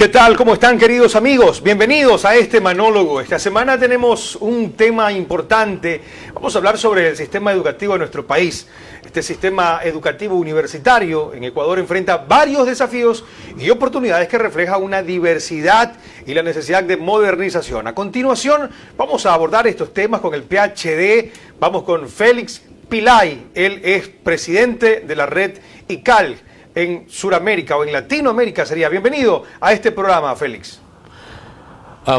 ¿Qué tal? ¿Cómo están, queridos amigos? Bienvenidos a este Manólogo. Esta semana tenemos un tema importante. Vamos a hablar sobre el sistema educativo de nuestro país. Este sistema educativo universitario en Ecuador enfrenta varios desafíos y oportunidades que reflejan una diversidad y la necesidad de modernización. A continuación, vamos a abordar estos temas con el PhD. Vamos con Félix Pilay. Él es presidente de la red ICAL en Sudamérica o en Latinoamérica sería. Bienvenido a este programa, Félix.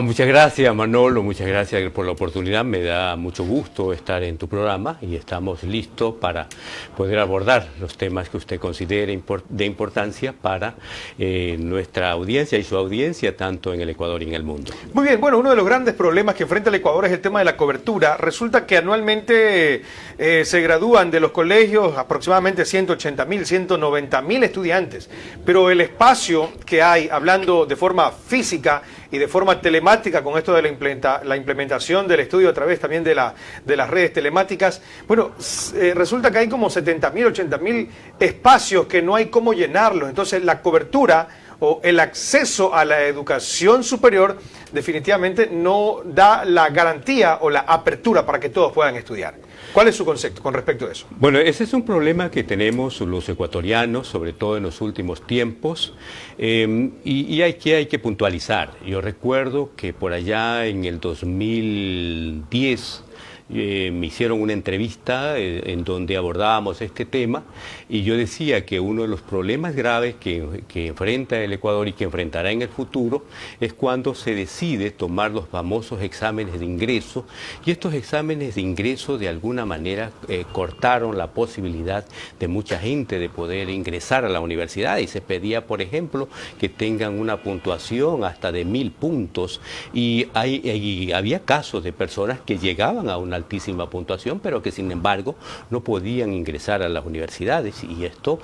Muchas gracias, Manolo, muchas gracias por la oportunidad. Me da mucho gusto estar en tu programa y estamos listos para poder abordar los temas que usted considere de importancia para nuestra audiencia y su audiencia, tanto en el Ecuador y en el mundo. Muy bien, bueno, uno de los grandes problemas que enfrenta el Ecuador es el tema de la cobertura. Resulta que anualmente se gradúan de los colegios aproximadamente 180.000, 190.000 estudiantes, pero el espacio que hay, hablando de forma física y de forma telemática, con esto de la implementación del estudio a través también de las redes telemáticas, bueno, resulta que hay como 70.000, 80.000 espacios que no hay cómo llenarlos. Entonces la cobertura o el acceso a la educación superior definitivamente no da la garantía o la apertura para que todos puedan estudiar. ¿Cuál es su concepto con respecto a eso? Bueno, ese es un problema que tenemos los ecuatorianos, sobre todo en los últimos tiempos, y hay que puntualizar. Yo recuerdo que por allá en el 2010 me hicieron una entrevista en donde abordábamos este tema y yo decía que uno de los problemas graves que enfrenta el Ecuador y que enfrentará en el futuro es cuando se decide tomar los famosos exámenes de ingreso, y estos exámenes de ingreso de alguna manera cortaron la posibilidad de mucha gente de poder ingresar a la universidad, y se pedía, por ejemplo, que tengan una puntuación hasta de 1000 puntos, y había casos de personas que llegaban a una altísima puntuación, pero que sin embargo no podían ingresar a las universidades, y esto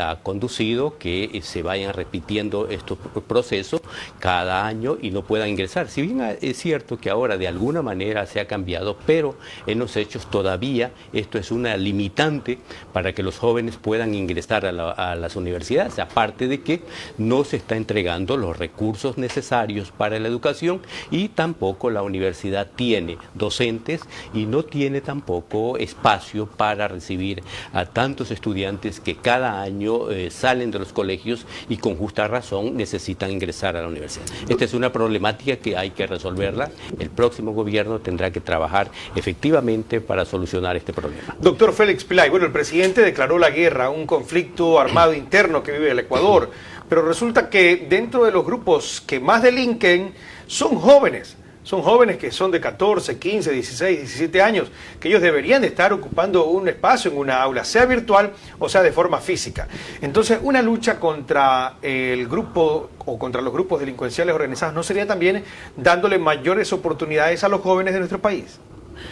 ha conducido que se vayan repitiendo estos procesos cada año y no puedan ingresar. Si bien es cierto que ahora de alguna manera se ha cambiado, pero en los hechos todavía esto es una limitante para que los jóvenes puedan ingresar a las universidades, aparte de que no se está entregando los recursos necesarios para la educación, y tampoco la universidad tiene docentes y no tiene tampoco espacio para recibir a tantos estudiantes que cada año salen de los colegios y con justa razón necesitan ingresar a la universidad. Esta es una problemática que hay que resolverla. El próximo gobierno tendrá que trabajar efectivamente para solucionar este problema. Doctor Félix Pilay, bueno, el presidente declaró la guerra, un conflicto armado interno que vive el Ecuador, pero resulta que dentro de los grupos que más delinquen son jóvenes. Son jóvenes que son de 14, 15, 16, 17 años, que ellos deberían de estar ocupando un espacio en una aula, sea virtual o sea de forma física. Entonces, una lucha contra el grupo o contra los grupos delincuenciales organizados, ¿no sería también dándole mayores oportunidades a los jóvenes de nuestro país?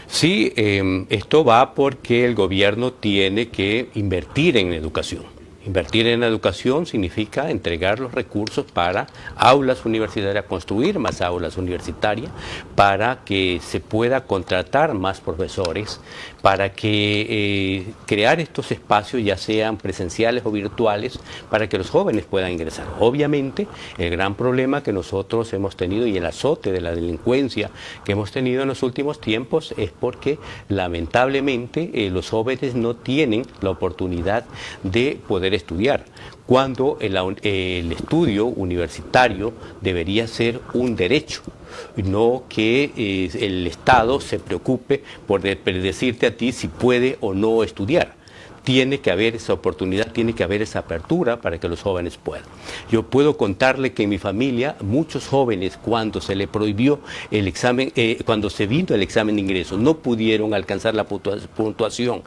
Sí, esto va porque el gobierno tiene que invertir en educación. Invertir en la educación significa entregar los recursos para aulas universitarias, construir más aulas universitarias, para que se pueda contratar más profesores, para que crear estos espacios, ya sean presenciales o virtuales, para que los jóvenes puedan ingresar. Obviamente, el gran problema que nosotros hemos tenido y el azote de la delincuencia que hemos tenido en los últimos tiempos es porque lamentablemente los jóvenes no tienen la oportunidad de poder estudiar, cuando el estudio universitario debería ser un derecho, no que el Estado se preocupe por decirte a ti si puede o no estudiar. Tiene que haber esa oportunidad, tiene que haber esa apertura para que los jóvenes puedan. Yo puedo contarle que en mi familia, muchos jóvenes, cuando se le prohibió el examen, cuando se vino el examen de ingreso, no pudieron alcanzar la puntuación.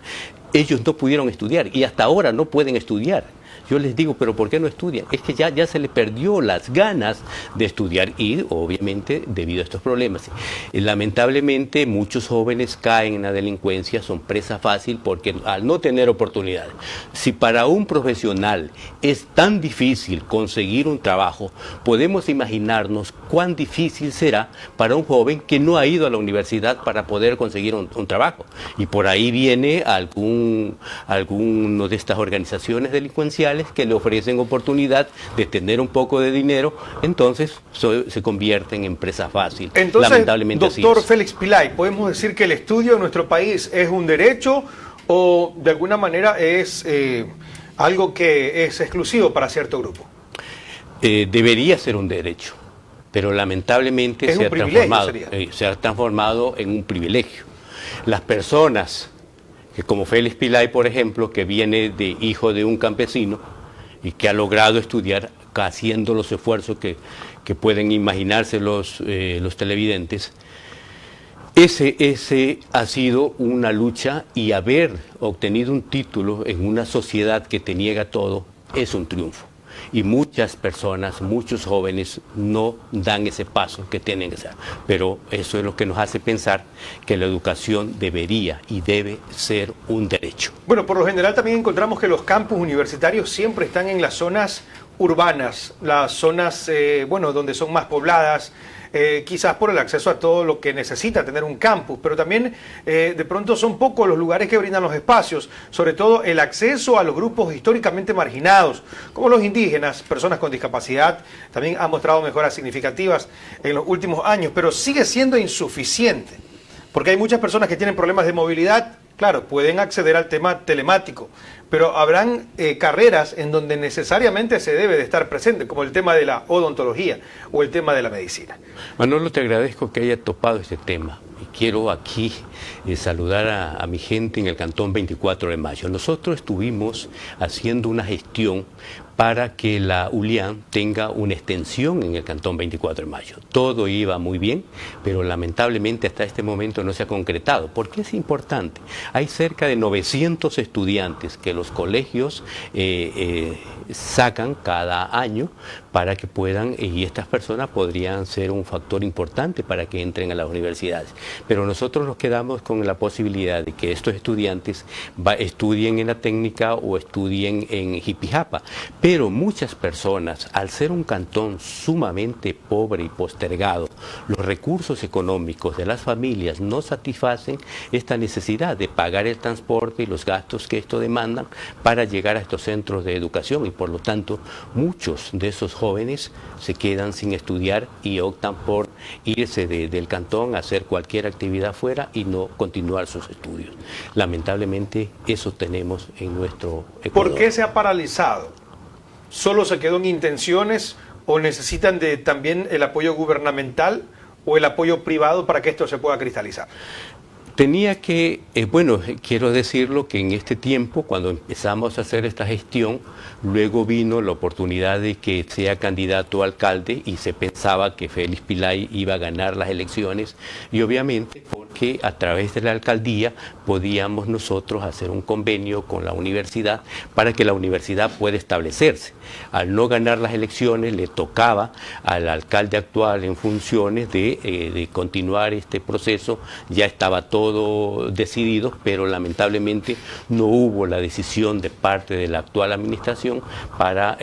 Ellos no pudieron estudiar y hasta ahora no pueden estudiar. Yo les digo, ¿pero por qué no estudian? Es que ya se les perdió las ganas de estudiar, y obviamente debido a estos problemas. Lamentablemente muchos jóvenes caen en la delincuencia, son presa fácil porque al no tener oportunidades. Si para un profesional es tan difícil conseguir un trabajo, podemos imaginarnos cuán difícil será para un joven que no ha ido a la universidad para poder conseguir un trabajo. Y por ahí viene alguno de estas organizaciones delincuenciales especiales que le ofrecen oportunidad de tener un poco de dinero, entonces se convierte en empresa fácil. Entonces, lamentablemente, doctor Félix Pillay, ¿podemos decir que el estudio en nuestro país es un derecho o de alguna manera es algo que es exclusivo para cierto grupo? Debería ser un derecho, pero lamentablemente se ha transformado en un privilegio. Las personas que, como Félix Pillay, por ejemplo, que viene de hijo de un campesino y que ha logrado estudiar haciendo los esfuerzos que pueden imaginarse los televidentes, ese ha sido una lucha, y haber obtenido un título en una sociedad que te niega todo es un triunfo. Y muchas personas, muchos jóvenes no dan ese paso que tienen que hacer. Pero eso es lo que nos hace pensar que la educación debería y debe ser un derecho. Bueno, por lo general también encontramos que los campus universitarios siempre están en las zonas urbanas, las zonas, donde son más pobladas, quizás por el acceso a todo lo que necesita tener un campus, pero también de pronto son pocos los lugares que brindan los espacios, sobre todo el acceso a los grupos históricamente marginados, como los indígenas, personas con discapacidad, también han mostrado mejoras significativas en los últimos años, pero sigue siendo insuficiente, porque hay muchas personas que tienen problemas de movilidad. Claro, pueden acceder al tema telemático, pero habrán carreras en donde necesariamente se debe de estar presente, como el tema de la odontología o el tema de la medicina. Manolo, te agradezco que haya topado este tema. Y quiero aquí saludar a mi gente en el Cantón 24 de Mayo. Nosotros estuvimos haciendo una gestión para que la ULIAN tenga una extensión en el Cantón 24 de Mayo. Todo iba muy bien, pero lamentablemente hasta este momento no se ha concretado. ¿Por qué es importante? Hay cerca de 900 estudiantes que los colegios sacan cada año para que puedan, y estas personas podrían ser un factor importante para que entren a las universidades. Pero nosotros nos quedamos con la posibilidad de que estos estudiantes estudien en la técnica o estudien en Jipijapa. Pero muchas personas, al ser un cantón sumamente pobre y postergado, los recursos económicos de las familias no satisfacen esta necesidad de pagar el transporte y los gastos que esto demandan para llegar a estos centros de educación, y por lo tanto muchos de esos jóvenes se quedan sin estudiar y optan por irse del cantón a hacer cualquier actividad fuera y no continuar sus estudios. Lamentablemente eso tenemos en nuestro Ecuador. ¿Por qué se ha paralizado? ¿Solo se quedó en intenciones o necesitan también el apoyo gubernamental o el apoyo privado para que esto se pueda cristalizar? Tenía que, quiero decirlo que en este tiempo, cuando empezamos a hacer esta gestión, luego vino la oportunidad de que sea candidato a alcalde y se pensaba que Félix Pillay iba a ganar las elecciones, y obviamente porque a través de la alcaldía podíamos nosotros hacer un convenio con la universidad para que la universidad pueda establecerse. Al no ganar las elecciones le tocaba al alcalde actual en funciones de continuar este proceso. Ya estaba todo decidido, pero lamentablemente no hubo la decisión de parte de la actual administración para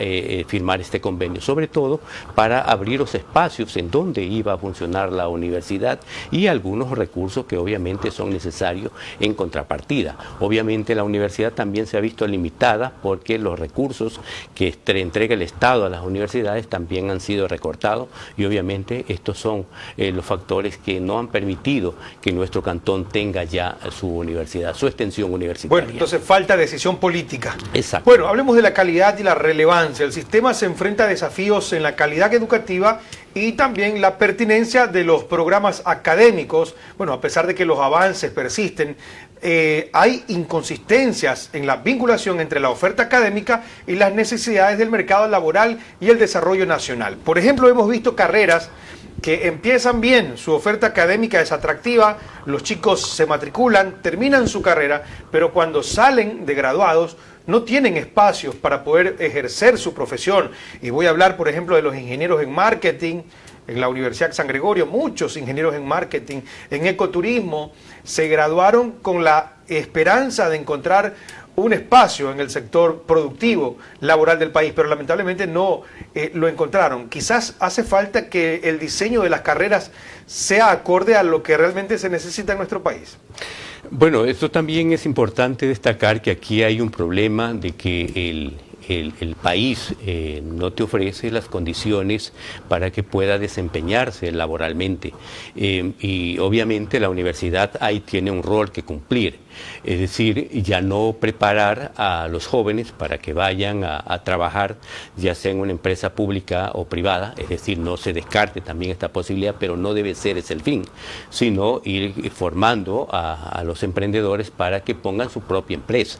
firmar este convenio, sobre todo para abrir los espacios en donde iba a funcionar la universidad y algunos recursos que obviamente son necesarios en contrapartida. Obviamente la universidad también se ha visto limitada porque los recursos que entrega el Estado a las universidades también han sido recortados, y obviamente estos son los factores que no han permitido que nuestro cantón tenga ya su universidad, su extensión universitaria. Bueno, entonces falta decisión política. Exacto. Bueno, hablemos de la calidad y la relevancia. El sistema se enfrenta a desafíos en la calidad educativa y también la pertinencia de los programas académicos. Bueno, a pesar de que los avances persisten, hay inconsistencias en la vinculación entre la oferta académica y las necesidades del mercado laboral y el desarrollo nacional. Por ejemplo, hemos visto carreras que empiezan bien, su oferta académica es atractiva, los chicos se matriculan, terminan su carrera, pero cuando salen de graduados no tienen espacios para poder ejercer su profesión. Y voy a hablar, por ejemplo, de los ingenieros en marketing. En la Universidad San Gregorio, muchos ingenieros en marketing, en ecoturismo, se graduaron con la esperanza de encontrar un espacio en el sector productivo, laboral del país, pero lamentablemente no lo encontraron. Quizás hace falta que el diseño de las carreras sea acorde a lo que realmente se necesita en nuestro país. Bueno, esto también es importante destacar que aquí hay un problema de que el país no te ofrece las condiciones para que pueda desempeñarse laboralmente. Y obviamente la universidad ahí tiene un rol que cumplir, es decir, ya no preparar a los jóvenes para que vayan a trabajar, ya sea en una empresa pública o privada, es decir, no se descarte también esta posibilidad, pero no debe ser ese el fin, sino ir formando a los emprendedores para que pongan su propia empresa.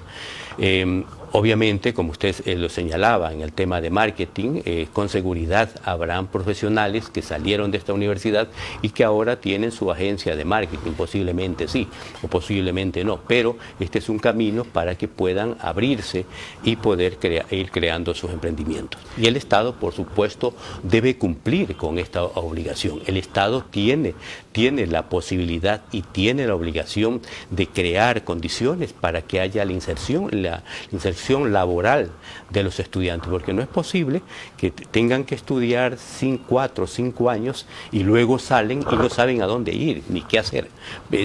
Obviamente, como usted lo señalaba en el tema de marketing, con seguridad habrán profesionales que salieron de esta universidad y que ahora tienen su agencia de marketing, posiblemente sí o posiblemente no, pero este es un camino para que puedan abrirse y poder ir creando sus emprendimientos. Y el Estado, por supuesto, debe cumplir con esta obligación. El Estado tiene la posibilidad y tiene la obligación de crear condiciones para que haya la inserción laboral de los estudiantes, porque no es posible que tengan que estudiar 4 o 5 años y luego salen y no saben a dónde ir ni qué hacer.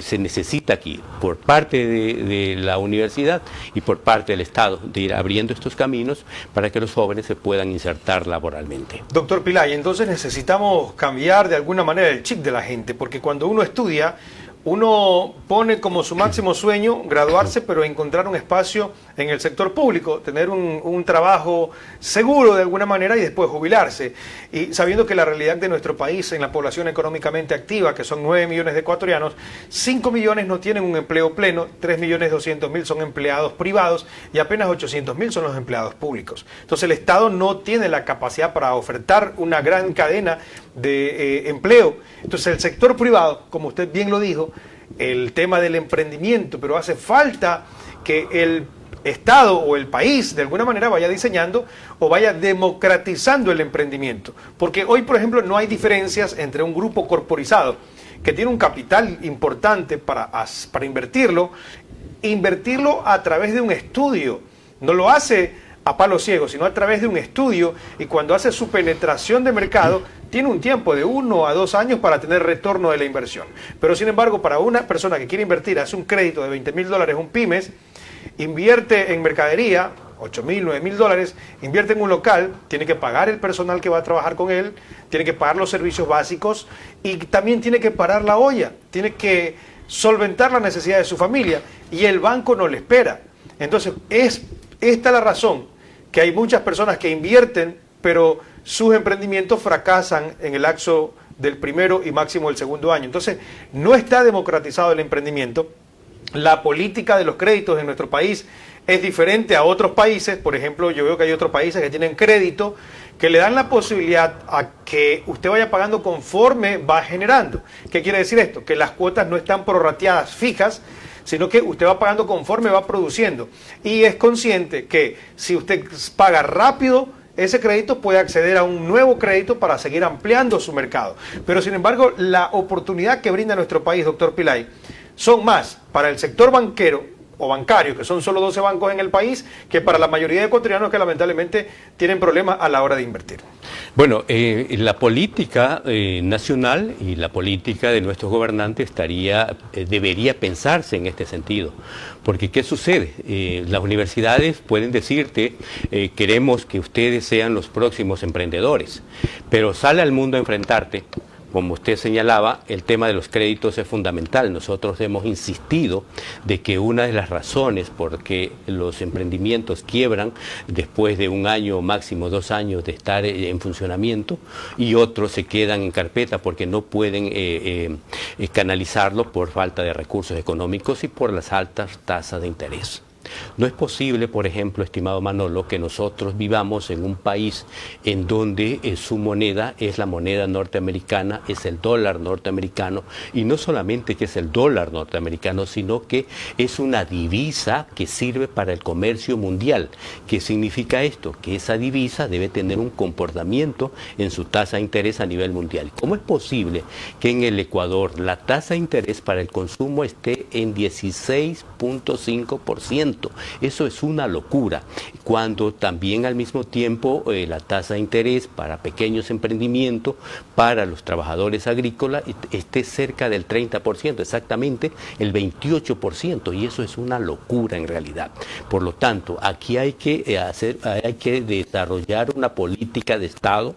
Se necesita aquí, por parte de la universidad y por parte del Estado, de ir abriendo estos caminos para que los jóvenes se puedan insertar laboralmente. Doctor Pillay, entonces necesitamos cambiar de alguna manera el chip de la gente, porque cuando uno estudia, uno pone como su máximo sueño graduarse, pero encontrar un espacio en el sector público, tener un trabajo seguro de alguna manera y después jubilarse. Y sabiendo que la realidad de nuestro país en la población económicamente activa, que son 9 millones de ecuatorianos, 5 millones no tienen un empleo pleno, 3.200.000 son empleados privados y apenas 800.000 son los empleados públicos. Entonces el Estado no tiene la capacidad para ofertar una gran cadena de empleo. Entonces el sector privado, como usted bien lo dijo, el tema del emprendimiento, pero hace falta que el Estado o el país de alguna manera vaya diseñando o vaya democratizando el emprendimiento. Porque hoy, por ejemplo, no hay diferencias entre un grupo corporizado que tiene un capital importante para invertirlo a través de un estudio. No lo hace a palo ciego, sino a través de un estudio, y cuando hace su penetración de mercado tiene un tiempo de 1 a 2 años para tener retorno de la inversión. Pero sin embargo, para una persona que quiere invertir, hace un crédito de $20.000, un pymes, invierte en mercadería, $8.000, $9.000, invierte en un local, tiene que pagar el personal que va a trabajar con él, tiene que pagar los servicios básicos y también tiene que parar la olla, tiene que solventar la necesidad de su familia y el banco no le espera. Entonces, es esta la razón que hay muchas personas que invierten, pero sus emprendimientos fracasan en el lapso del primero y máximo del segundo año. Entonces, no está democratizado el emprendimiento. La política de los créditos en nuestro país es diferente a otros países. Por ejemplo, yo veo que hay otros países que tienen crédito que le dan la posibilidad a que usted vaya pagando conforme va generando. ¿Qué quiere decir esto? Que las cuotas no están prorrateadas fijas, sino que usted va pagando conforme va produciendo. Y es consciente que si usted paga rápido ese crédito, puede acceder a un nuevo crédito para seguir ampliando su mercado. Pero sin embargo, la oportunidad que brinda nuestro país, doctor Pillay, son más para el sector banquero o bancario, que son solo 12 bancos en el país, que para la mayoría de ecuatorianos que lamentablemente tienen problemas a la hora de invertir. Bueno, la política nacional y la política de nuestros gobernantes debería pensarse en este sentido. Porque, ¿qué sucede? Las universidades pueden decirte, queremos que ustedes sean los próximos emprendedores, pero sale al mundo a enfrentarte. Como usted señalaba, el tema de los créditos es fundamental. Nosotros hemos insistido de que una de las razones por que los emprendimientos quiebran después de 1 año, máximo 2 años de estar en funcionamiento, y otros se quedan en carpeta porque no pueden canalizarlo por falta de recursos económicos y por las altas tasas de interés. No es posible, por ejemplo, estimado Manolo, que nosotros vivamos en un país en donde su moneda es la moneda norteamericana, es el dólar norteamericano, y no solamente que es el dólar norteamericano, sino que es una divisa que sirve para el comercio mundial. ¿Qué significa esto? Que esa divisa debe tener un comportamiento en su tasa de interés a nivel mundial. ¿Cómo es posible que en el Ecuador la tasa de interés para el consumo esté en 16.5%. Eso es una locura. Cuando también al mismo tiempo la tasa de interés para pequeños emprendimientos, para los trabajadores agrícolas, esté cerca del 30%, exactamente el 28%, y eso es una locura en realidad. Por lo tanto, aquí hay que desarrollar una política de Estado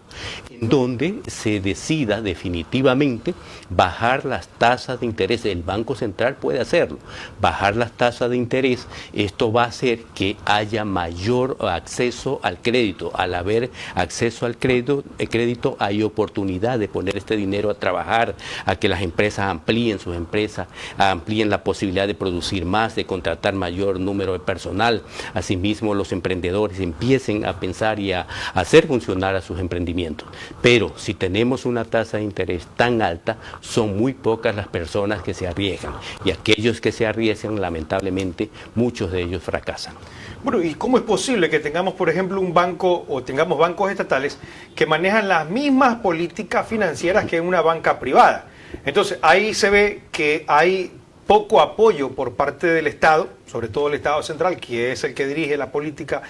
en donde se decida definitivamente bajar las tasas de interés. El Banco Central puede hacerlo, bajar las tasas de interés. Esto va a hacer que haya mayor acceso al crédito. Al haber acceso al crédito hay oportunidad de poner este dinero a trabajar, a que las empresas amplíen sus empresas, amplíen la posibilidad de producir más, de contratar mayor número de personal. Asimismo, los emprendedores empiecen a pensar y a hacer funcionar a sus emprendimientos. Pero si tenemos una tasa de interés tan alta, son muy pocas las personas que se arriesgan, y aquellos que se arriesgan, lamentablemente, muchos de ellos fracasan. Bueno, ¿y cómo es posible que tengamos, por ejemplo, un banco o tengamos bancos estatales que manejan las mismas políticas financieras que una banca privada? Entonces, ahí se ve que hay poco apoyo por parte del Estado, sobre todo el Estado central, que es el que dirige la política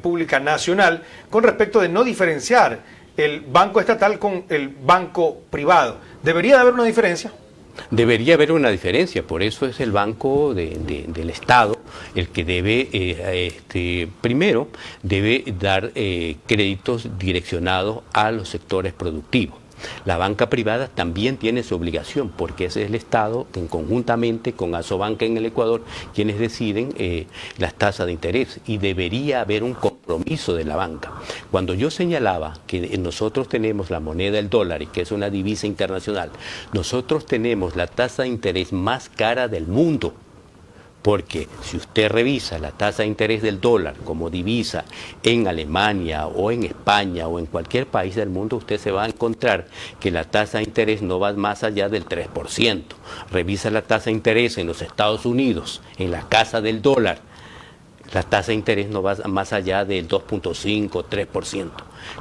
pública nacional, con respecto de no diferenciar el banco estatal con el banco privado. ¿Debería de haber una diferencia? Debería haber una diferencia, por eso es el Banco del Estado el que debe, primero, debe dar créditos direccionados a los sectores productivos. La banca privada también tiene su obligación, porque ese es el Estado, que conjuntamente con Asobanca en el Ecuador, quienes deciden las tasas de interés, y debería haber un compromiso de la banca. Cuando yo señalaba que nosotros tenemos la moneda del dólar, y que es una divisa internacional, nosotros tenemos la tasa de interés más cara del mundo. Porque si usted revisa la tasa de interés del dólar como divisa en Alemania o en España o en cualquier país del mundo, usted se va a encontrar que la tasa de interés no va más allá del 3%. Revisa la tasa de interés en los Estados Unidos, en la casa del dólar, la tasa de interés no va más allá del 2.5, 3%.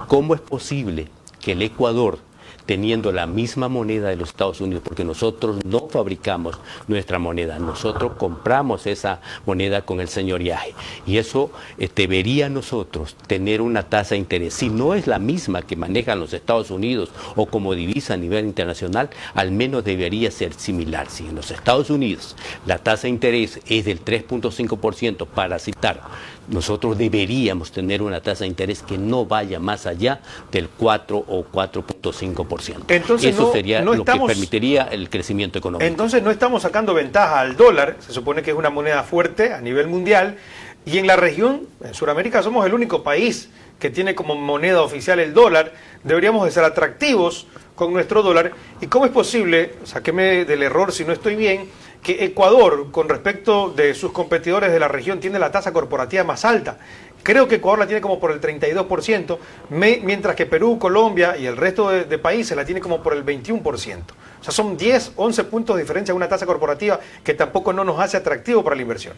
¿Cómo es posible que el Ecuador, teniendo la misma moneda de los Estados Unidos, porque nosotros no fabricamos nuestra moneda, nosotros compramos esa moneda con el señoriaje, y eso debería nosotros tener una tasa de interés, si no es la misma que manejan los Estados Unidos o como divisa a nivel internacional, al menos debería ser similar? Si en los Estados Unidos la tasa de interés es del 3.5%, para citar, nosotros deberíamos tener una tasa de interés que no vaya más allá del 4 o 4.5%. Entonces, eso sería no lo que permitiría el crecimiento económico. Entonces no estamos sacando ventaja al dólar, se supone que es una moneda fuerte a nivel mundial, y en la región, en Sudamérica, somos el único país que tiene como moneda oficial el dólar. Deberíamos de ser atractivos con nuestro dólar. ¿Y cómo es posible, sáqueme del error si no estoy bien, que Ecuador, con respecto de sus competidores de la región, tiene la tasa corporativa más alta? Creo que Ecuador la tiene como por el 32%, mientras que Perú, Colombia y el resto de países la tiene como por el 21%. O sea, son 10, 11 puntos de diferencia en una tasa corporativa que tampoco no nos hace atractivo para la inversión.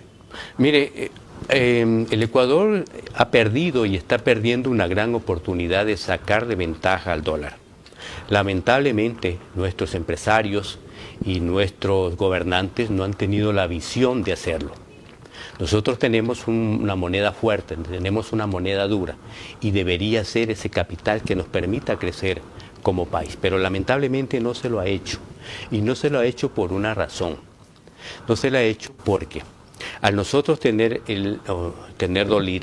Mire, el Ecuador ha perdido y está perdiendo una gran oportunidad de sacar de ventaja al dólar. Lamentablemente, nuestros empresarios y nuestros gobernantes no han tenido la visión de hacerlo. Nosotros tenemos una moneda fuerte, tenemos una moneda dura, y debería ser ese capital que nos permita crecer como país, pero lamentablemente no se lo ha hecho, y no se lo ha hecho por una razón. No se lo ha hecho porque al nosotros tener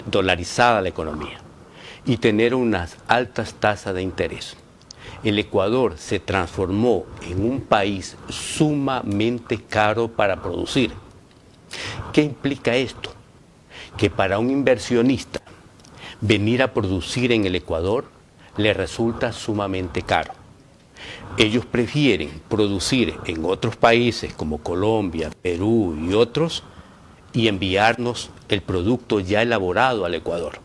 dolarizada la economía y tener unas altas tasas de interés, el Ecuador se transformó en un país sumamente caro para producir. ¿Qué implica esto? Que para un inversionista venir a producir en el Ecuador le resulta sumamente caro. Ellos prefieren producir en otros países como Colombia, Perú y otros, y enviarnos el producto ya elaborado al Ecuador.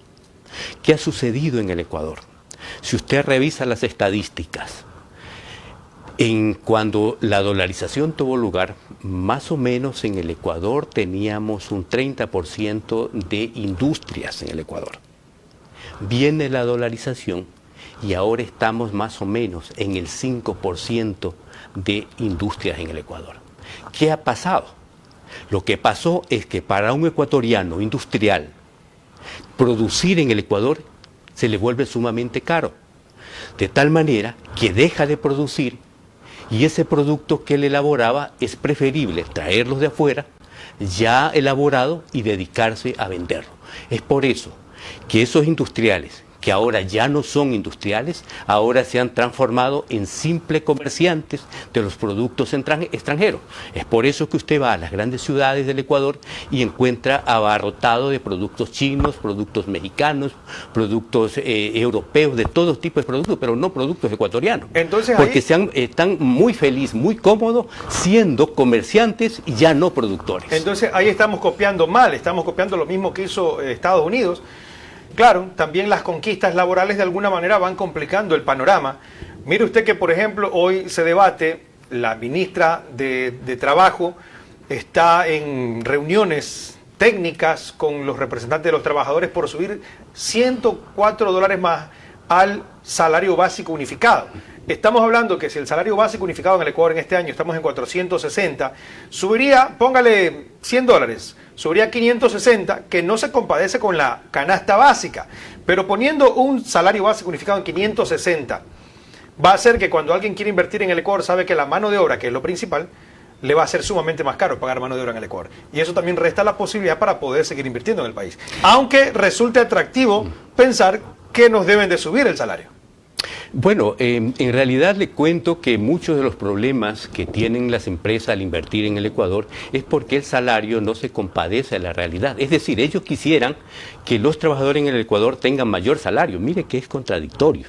¿Qué ha sucedido en el Ecuador? Si usted revisa las estadísticas, cuando la dolarización tuvo lugar, más o menos en el Ecuador teníamos un 30% de industrias en el Ecuador. Viene la dolarización y ahora estamos más o menos en el 5% de industrias en el Ecuador. ¿Qué ha pasado? Lo que pasó es que para un ecuatoriano industrial, producir en el Ecuador se le vuelve sumamente caro, de tal manera que deja de producir y ese producto que él elaboraba es preferible traerlos de afuera, ya elaborado, y dedicarse a venderlo. Es por eso que esos industriales, que ahora ya no son industriales, ahora se han transformado en simples comerciantes de los productos extranjeros. Es por eso que usted va a las grandes ciudades del Ecuador y encuentra abarrotado de productos chinos, productos mexicanos, productos europeos, de todo tipo de productos, pero no productos ecuatorianos. Entonces, porque ahí están muy felices, muy cómodos, siendo comerciantes y ya no productores. Entonces ahí estamos copiando mal, estamos copiando lo mismo que hizo Estados Unidos. Claro, también las conquistas laborales de alguna manera van complicando el panorama. Mire usted que, por ejemplo, hoy se debate, la ministra de Trabajo está en reuniones técnicas con los representantes de los trabajadores por subir $104 más al salario básico unificado. Estamos hablando que si el salario básico unificado en el Ecuador en este año estamos en 460, subiría, póngale $100, subiría 560, que no se compadece con la canasta básica. Pero poniendo un salario básico unificado en 560, va a hacer que cuando alguien quiere invertir en el Ecuador, sabe que la mano de obra, que es lo principal, le va a ser sumamente más caro pagar mano de obra en el Ecuador. Y eso también resta la posibilidad para poder seguir invirtiendo en el país. Aunque resulte atractivo pensar que nos deben de subir el salario. Bueno, en realidad le cuento que muchos de los problemas que tienen las empresas al invertir en el Ecuador es porque el salario no se compadece de la realidad. Es decir, ellos quisieran que los trabajadores en el Ecuador tengan mayor salario. Mire que es contradictorio.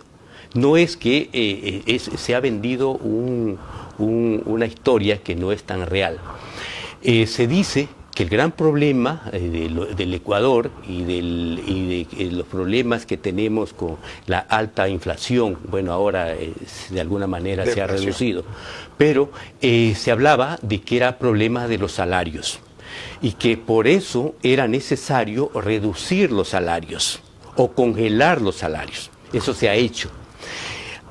No es que se ha vendido una historia que no es tan real. Se dice que el gran problema del Ecuador y de los problemas que tenemos con la alta inflación, bueno, ahora de alguna manera se ha reducido, pero se hablaba de que era problema de los salarios y que por eso era necesario reducir los salarios o congelar los salarios. Eso se ha hecho.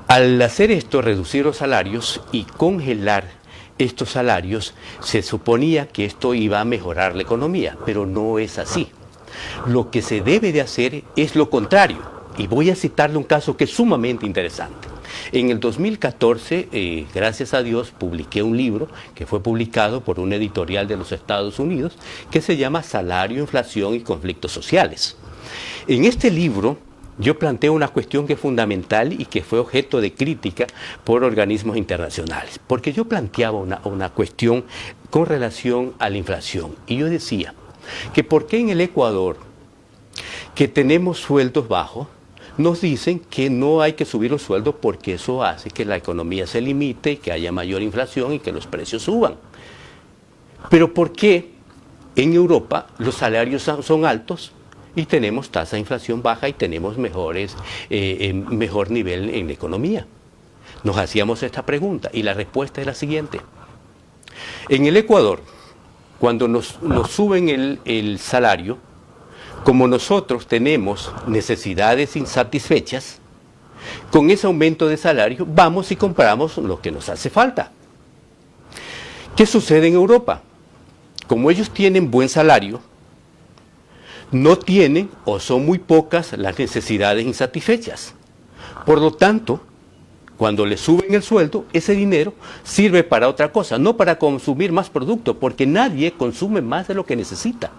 Al hacer esto, reducir los salarios y congelar estos salarios, se suponía que esto iba a mejorar la economía, pero no es así. Lo que se debe de hacer es lo contrario, y voy a citarle un caso que es sumamente interesante. En el 2014, gracias a Dios, publiqué un libro que fue publicado por una editorial de los Estados Unidos que se llama Salario, Inflación y Conflictos Sociales. En este libro yo planteo una cuestión que es fundamental y que fue objeto de crítica por organismos internacionales, porque yo planteaba una cuestión con relación a la inflación. Y yo decía que por qué en el Ecuador, que tenemos sueldos bajos, nos dicen que no hay que subir los sueldos porque eso hace que la economía se limite, que haya mayor inflación y que los precios suban. Pero ¿por qué en Europa los salarios son altos y tenemos tasa de inflación baja y tenemos mejor nivel en la economía? Nos hacíamos esta pregunta y la respuesta es la siguiente. En el Ecuador, cuando nos suben el salario, como nosotros tenemos necesidades insatisfechas, con ese aumento de salario vamos y compramos lo que nos hace falta. ¿Qué sucede en Europa? Como ellos tienen buen salario, no tienen o son muy pocas las necesidades insatisfechas. Por lo tanto, cuando le suben el sueldo, ese dinero sirve para otra cosa, no para consumir más producto, porque nadie consume más de lo que necesita.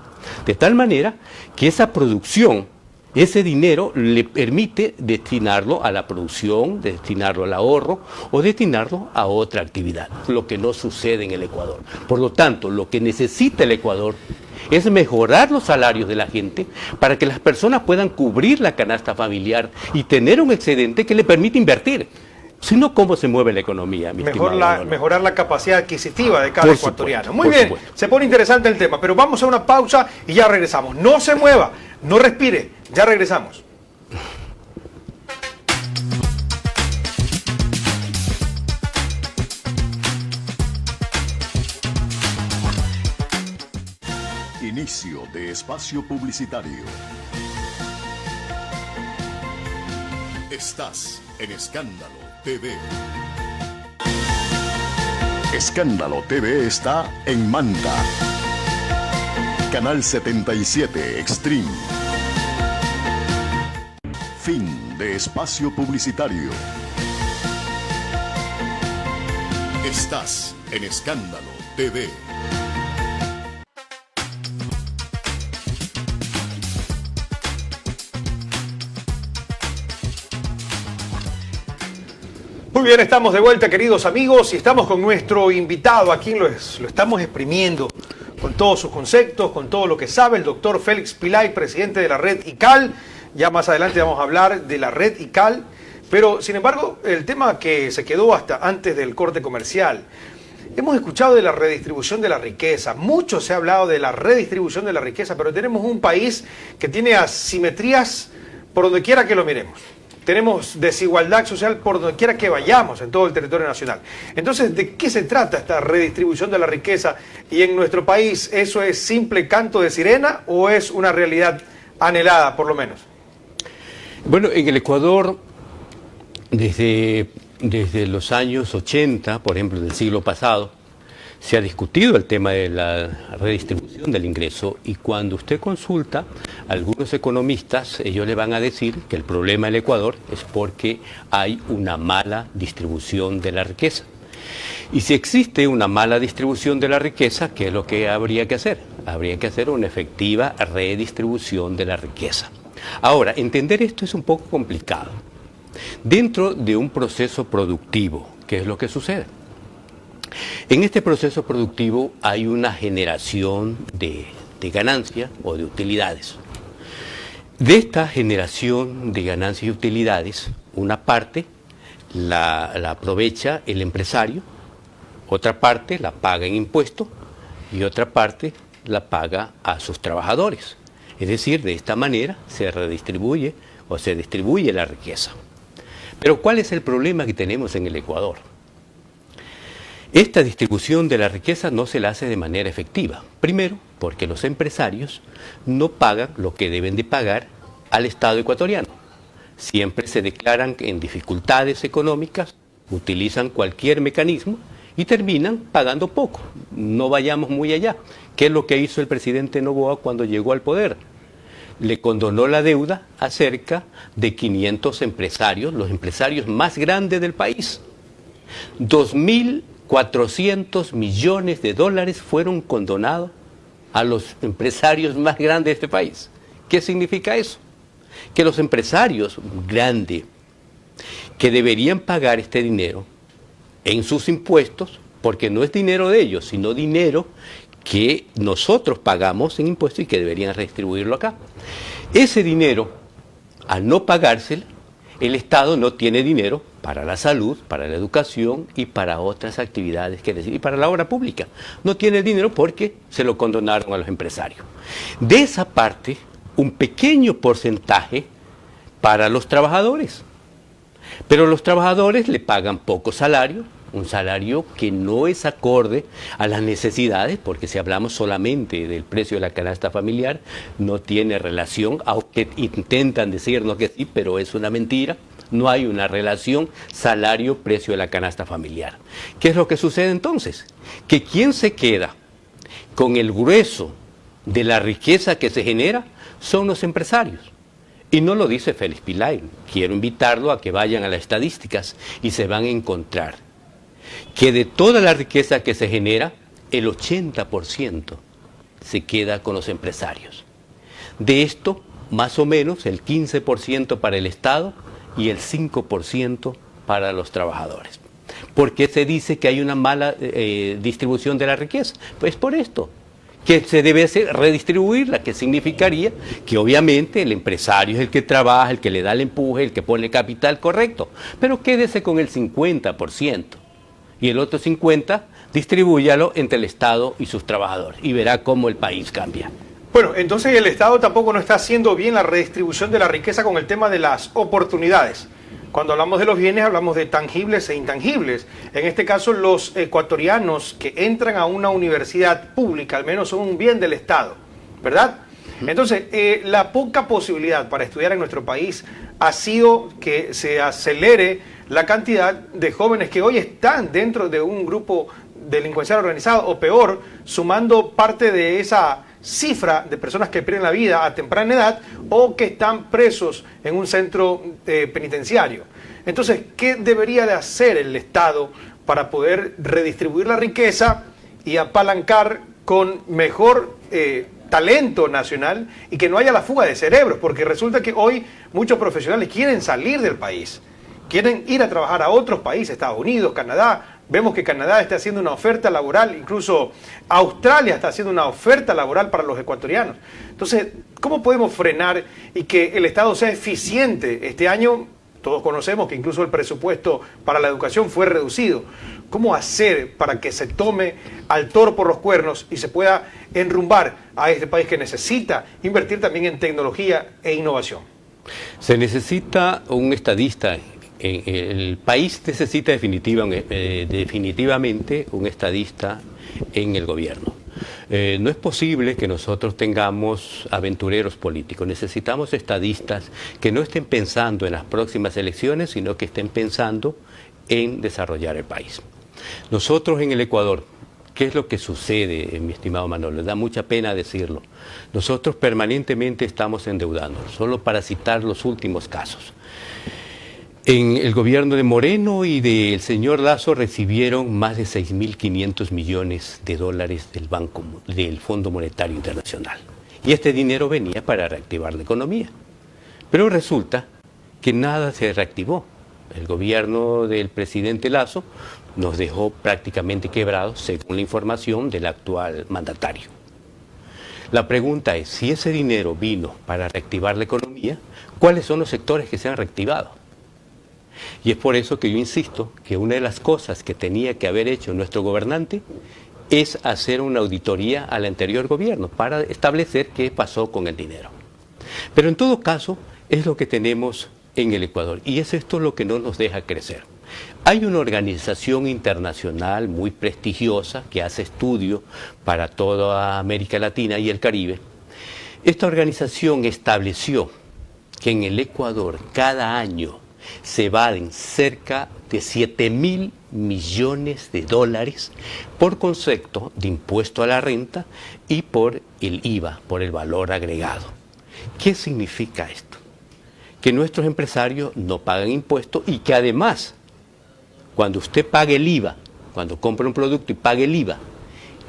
De tal manera que esa producción, ese dinero le permite destinarlo a la producción, destinarlo al ahorro o destinarlo a otra actividad, lo que no sucede en el Ecuador. Por lo tanto, lo que necesita el Ecuador es mejorar los salarios de la gente para que las personas puedan cubrir la canasta familiar y tener un excedente que le permite invertir. Si no, ¿cómo se mueve la economía? Mejorar la capacidad adquisitiva de cada ecuatoriano. Muy bien, se pone interesante el tema, pero vamos a una pausa y ya regresamos. No se mueva, no respire, ya regresamos. Inicio de espacio publicitario. Estás en Escándalo TV. Escándalo TV está en Manta. Canal 77 Extreme. Fin de espacio publicitario. Estás en Escándalo TV. Muy bien, estamos de vuelta, queridos amigos, y estamos con nuestro invitado, a quien lo estamos exprimiendo con todos sus conceptos, con todo lo que sabe, el doctor Félix Pilay, presidente de la red ICAL. Ya más adelante vamos a hablar de la red ICAL, pero sin embargo, el tema que se quedó hasta antes del corte comercial, hemos escuchado de la redistribución de la riqueza, mucho se ha hablado de la redistribución de la riqueza, pero tenemos un país que tiene asimetrías por donde quiera que lo miremos. Tenemos desigualdad social por donde quiera que vayamos en todo el territorio nacional. Entonces, ¿de qué se trata esta redistribución de la riqueza? Y en nuestro país, ¿eso es simple canto de sirena o es una realidad anhelada, por lo menos? Bueno, en el Ecuador, desde los años 80, por ejemplo, del siglo pasado, se ha discutido el tema de la redistribución del ingreso, y cuando usted consulta a algunos economistas, ellos le van a decir que el problema del Ecuador es porque hay una mala distribución de la riqueza. Y si existe una mala distribución de la riqueza, ¿qué es lo que habría que hacer? Habría que hacer una efectiva redistribución de la riqueza. Ahora, entender esto es un poco complicado. Dentro de un proceso productivo, ¿qué es lo que sucede? En este proceso productivo hay una generación de ganancias o de utilidades. De esta generación de ganancias y utilidades, una parte la aprovecha el empresario, otra parte la paga en impuestos y otra parte la paga a sus trabajadores. Es decir, de esta manera se redistribuye o se distribuye la riqueza. Pero ¿cuál es el problema que tenemos en el Ecuador? Esta distribución de la riqueza no se la hace de manera efectiva. Primero, porque los empresarios no pagan lo que deben de pagar al Estado ecuatoriano. Siempre se declaran en dificultades económicas, utilizan cualquier mecanismo y terminan pagando poco. No vayamos muy allá. ¿Qué es lo que hizo el presidente Noboa cuando llegó al poder? Le condonó la deuda a cerca de 500 empresarios, los empresarios más grandes del país. 2.400 millones de dólares fueron condonados a los empresarios más grandes de este país. ¿Qué significa eso? Que los empresarios grandes que deberían pagar este dinero en sus impuestos, porque no es dinero de ellos, sino dinero que nosotros pagamos en impuestos y que deberían redistribuirlo acá. Ese dinero, al no pagárselo, el Estado no tiene dinero para la salud, para la educación y para otras actividades, y para la obra pública. No tiene dinero porque se lo condonaron a los empresarios. De esa parte, un pequeño porcentaje para los trabajadores. Pero los trabajadores le pagan poco salario, un salario que no es acorde a las necesidades, porque si hablamos solamente del precio de la canasta familiar, no tiene relación, aunque intentan decirnos que sí, pero es una mentira. No hay una relación salario-precio de la canasta familiar. ¿Qué es lo que sucede entonces? Que quien se queda con el grueso de la riqueza que se genera son los empresarios. Y no lo dice Félix Pilay. Quiero invitarlo a que vayan a las estadísticas y se van a encontrar que de toda la riqueza que se genera, el 80% se queda con los empresarios. De esto, más o menos el 15% para el Estado y el 5% para los trabajadores. ¿Por qué se dice que hay una mala distribución de la riqueza? Pues por esto, que se debe redistribuirla, que significaría que obviamente el empresario es el que trabaja, el que le da el empuje, el que pone capital, correcto, pero quédese con el 50%. Y el otro 50%, distribúyalo entre el Estado y sus trabajadores y verá cómo el país cambia. Bueno, entonces el Estado tampoco no está haciendo bien la redistribución de la riqueza con el tema de las oportunidades. Cuando hablamos de los bienes, hablamos de tangibles e intangibles. En este caso, los ecuatorianos que entran a una universidad pública, al menos son un bien del Estado, ¿verdad? Entonces, la poca posibilidad para estudiar en nuestro país ha sido que se acelere la cantidad de jóvenes que hoy están dentro de un grupo delincuencial organizado, o peor, sumando parte de esa cifra de personas que pierden la vida a temprana edad o que están presos en un centro penitenciario. Entonces, ¿qué debería de hacer el Estado para poder redistribuir la riqueza y apalancar con mejor talento nacional y que no haya la fuga de cerebros? Porque resulta que hoy muchos profesionales quieren salir del país, quieren ir a trabajar a otros países, Estados Unidos, Canadá. Vemos que Canadá está haciendo una oferta laboral, incluso Australia está haciendo una oferta laboral para los ecuatorianos. Entonces, ¿cómo podemos frenar y que el Estado sea eficiente? Este año todos conocemos que incluso el presupuesto para la educación fue reducido. ¿Cómo hacer para que se tome al toro por los cuernos y se pueda enrumbar a este país que necesita invertir también en tecnología e innovación? Se necesita un estadista. El país necesita definitivamente un estadista en el gobierno. No es posible que nosotros tengamos aventureros políticos. Necesitamos estadistas que no estén pensando en las próximas elecciones, sino que estén pensando en desarrollar el país. Nosotros en el Ecuador, ¿qué es lo que sucede, mi estimado Manolo? Da mucha pena decirlo. Nosotros permanentemente estamos endeudando, solo para citar los últimos casos. En el gobierno de Moreno y del señor Lasso recibieron más de 6.500 millones de dólares del Fondo Monetario Internacional. Y este dinero venía para reactivar la economía. Pero resulta que nada se reactivó. El gobierno del presidente Lasso nos dejó prácticamente quebrados, según la información del actual mandatario. La pregunta es, si ese dinero vino para reactivar la economía, ¿cuáles son los sectores que se han reactivado? Y es por eso que yo insisto que una de las cosas que tenía que haber hecho nuestro gobernante es hacer una auditoría al anterior gobierno para establecer qué pasó con el dinero. Pero en todo caso es lo que tenemos en el Ecuador y es esto lo que no nos deja crecer. Hay una organización internacional muy prestigiosa que hace estudio para toda América Latina y el Caribe. Esta organización estableció que en el Ecuador cada año se evaden cerca de 7.000 millones de dólares por concepto de impuesto a la renta y por el IVA, por el valor agregado. ¿Qué significa esto? Que nuestros empresarios no pagan impuestos y que además, cuando usted pague el IVA, cuando compra un producto y pague el IVA,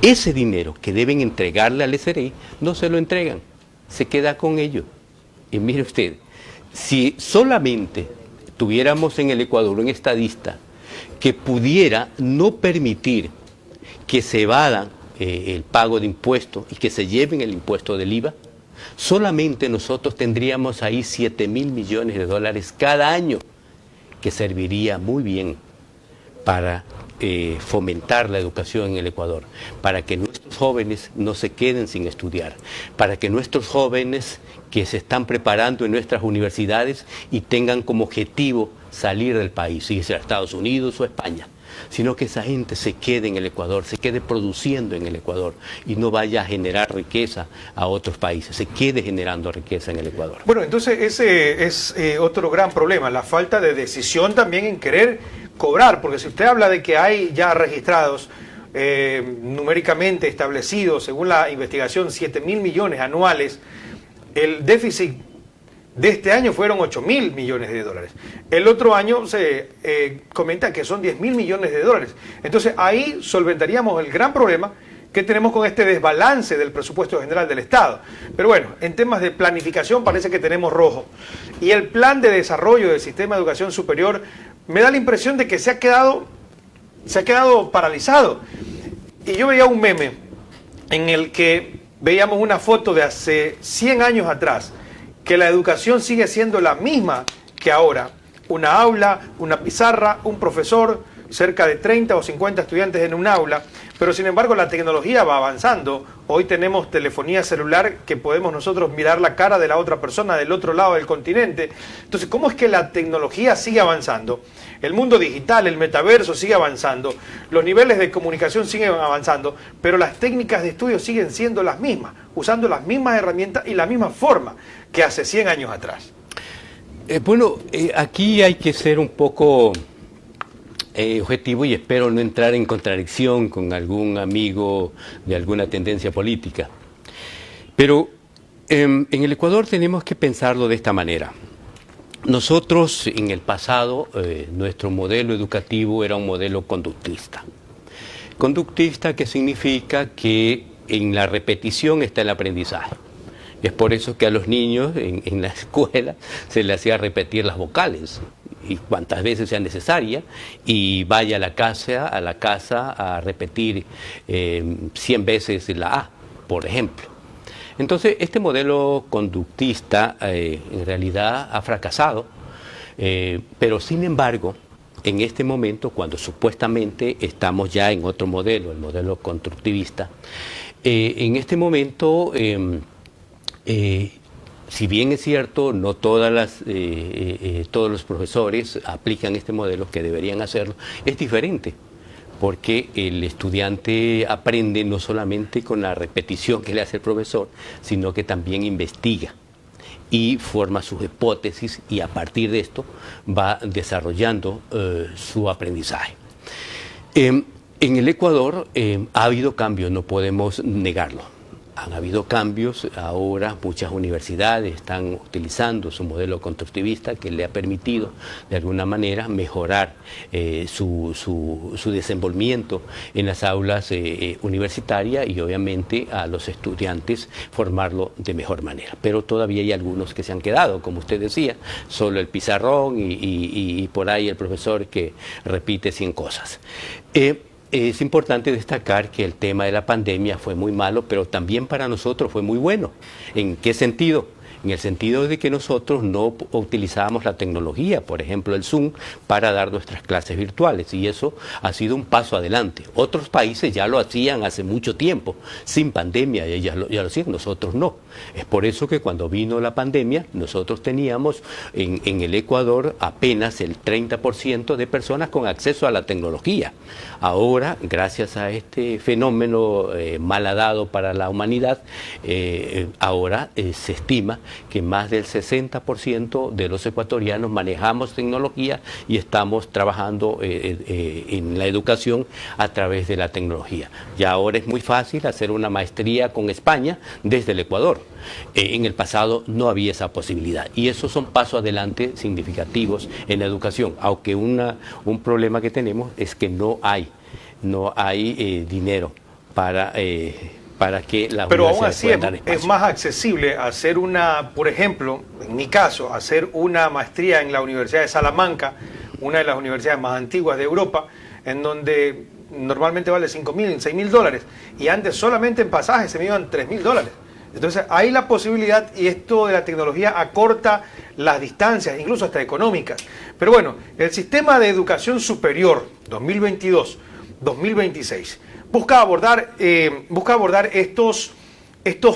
ese dinero que deben entregarle al SRI no se lo entregan, se queda con ello. Y mire usted, si solamente tuviéramos en el Ecuador un estadista que pudiera no permitir que se evadan el pago de impuestos y que se lleven el impuesto del IVA, solamente nosotros tendríamos ahí 7.000 millones de dólares cada año, que serviría muy bien para fomentar la educación en el Ecuador, para que nuestros jóvenes no se queden sin estudiar, para que nuestros jóvenes que se están preparando en nuestras universidades y tengan como objetivo salir del país, si sea a Estados Unidos o España, sino que esa gente se quede en el Ecuador, se quede produciendo en el Ecuador y no vaya a generar riqueza a otros países, se quede generando riqueza en el Ecuador. Bueno, entonces ese es otro gran problema, la falta de decisión también en querer cobrar, porque si usted habla de que hay ya registrados numéricamente establecidos, según la investigación, 7.000 millones anuales, el déficit de este año fueron 8.000 millones de dólares. El otro año se comenta que son 10.000 millones de dólares. Entonces ahí solventaríamos el gran problema que tenemos con este desbalance del presupuesto general del Estado. Pero bueno, en temas de planificación parece que tenemos rojo. Y el plan de desarrollo del sistema de educación superior me da la impresión de que se ha quedado paralizado. Y yo veía un meme en el que veíamos una foto de hace 100 años atrás, que la educación sigue siendo la misma que ahora. Una aula, una pizarra, un profesor, cerca de 30 o 50 estudiantes en un aula, pero sin embargo la tecnología va avanzando. Hoy tenemos telefonía celular que podemos nosotros mirar la cara de la otra persona del otro lado del continente. Entonces, ¿cómo es que la tecnología sigue avanzando? El mundo digital, el metaverso sigue avanzando, los niveles de comunicación siguen avanzando, pero las técnicas de estudio siguen siendo las mismas, usando las mismas herramientas y la misma forma que hace 100 años atrás. Aquí hay que ser un poco objetivo y espero no entrar en contradicción con algún amigo de alguna tendencia política. Pero en el Ecuador tenemos que pensarlo de esta manera. Nosotros en el pasado, nuestro modelo educativo era un modelo conductista. Conductista, que significa que en la repetición está el aprendizaje. Es por eso que a los niños en la escuela se les hacía repetir las vocales y cuantas veces sea necesaria, y vaya a la casa a repetir 100 veces la A, por ejemplo. Entonces, este modelo conductista en realidad ha fracasado, pero sin embargo, en este momento, cuando supuestamente estamos ya en otro modelo, el modelo constructivista, en este momento, si bien es cierto, no todos los profesores aplican este modelo, que deberían hacerlo, es diferente, porque el estudiante aprende no solamente con la repetición que le hace el profesor, sino que también investiga y forma sus hipótesis, y a partir de esto va desarrollando su aprendizaje. En el Ecuador ha habido cambios, no podemos negarlo. Han habido cambios, ahora muchas universidades están utilizando su modelo constructivista, que le ha permitido de alguna manera mejorar su desenvolvimiento en las aulas universitarias, y obviamente a los estudiantes formarlo de mejor manera. Pero todavía hay algunos que se han quedado, como usted decía, solo el pizarrón y por ahí el profesor que repite 100 cosas. Es importante destacar que el tema de la pandemia fue muy malo, pero también para nosotros fue muy bueno. ¿En qué sentido? En el sentido de que nosotros no utilizábamos la tecnología, por ejemplo el Zoom, para dar nuestras clases virtuales, y eso ha sido un paso adelante. Otros países ya lo hacían hace mucho tiempo, sin pandemia, ya lo hacían, nosotros no. Es por eso que cuando vino la pandemia, nosotros teníamos en el Ecuador apenas el 30% de personas con acceso a la tecnología. Ahora, gracias a este fenómeno malhadado para la humanidad, ahora se estima que más del 60% de los ecuatorianos manejamos tecnología y estamos trabajando en la educación a través de la tecnología. Ya ahora es muy fácil hacer una maestría con España desde el Ecuador. En el pasado no había esa posibilidad, y esos son pasos adelante significativos en la educación, aunque un problema que tenemos es que no hay dinero para que la Pero aún así puedan dar espacio. es más accesible hacer por ejemplo, en mi caso, hacer una maestría en la Universidad de Salamanca, una de las universidades más antiguas de Europa, en donde normalmente vale $5.000, $6.000, y antes solamente en pasajes se me iban $3.000. Entonces hay la posibilidad, y esto de la tecnología acorta las distancias, incluso hasta económicas. Pero bueno, el sistema de educación superior 2022-2026 busca abordar estos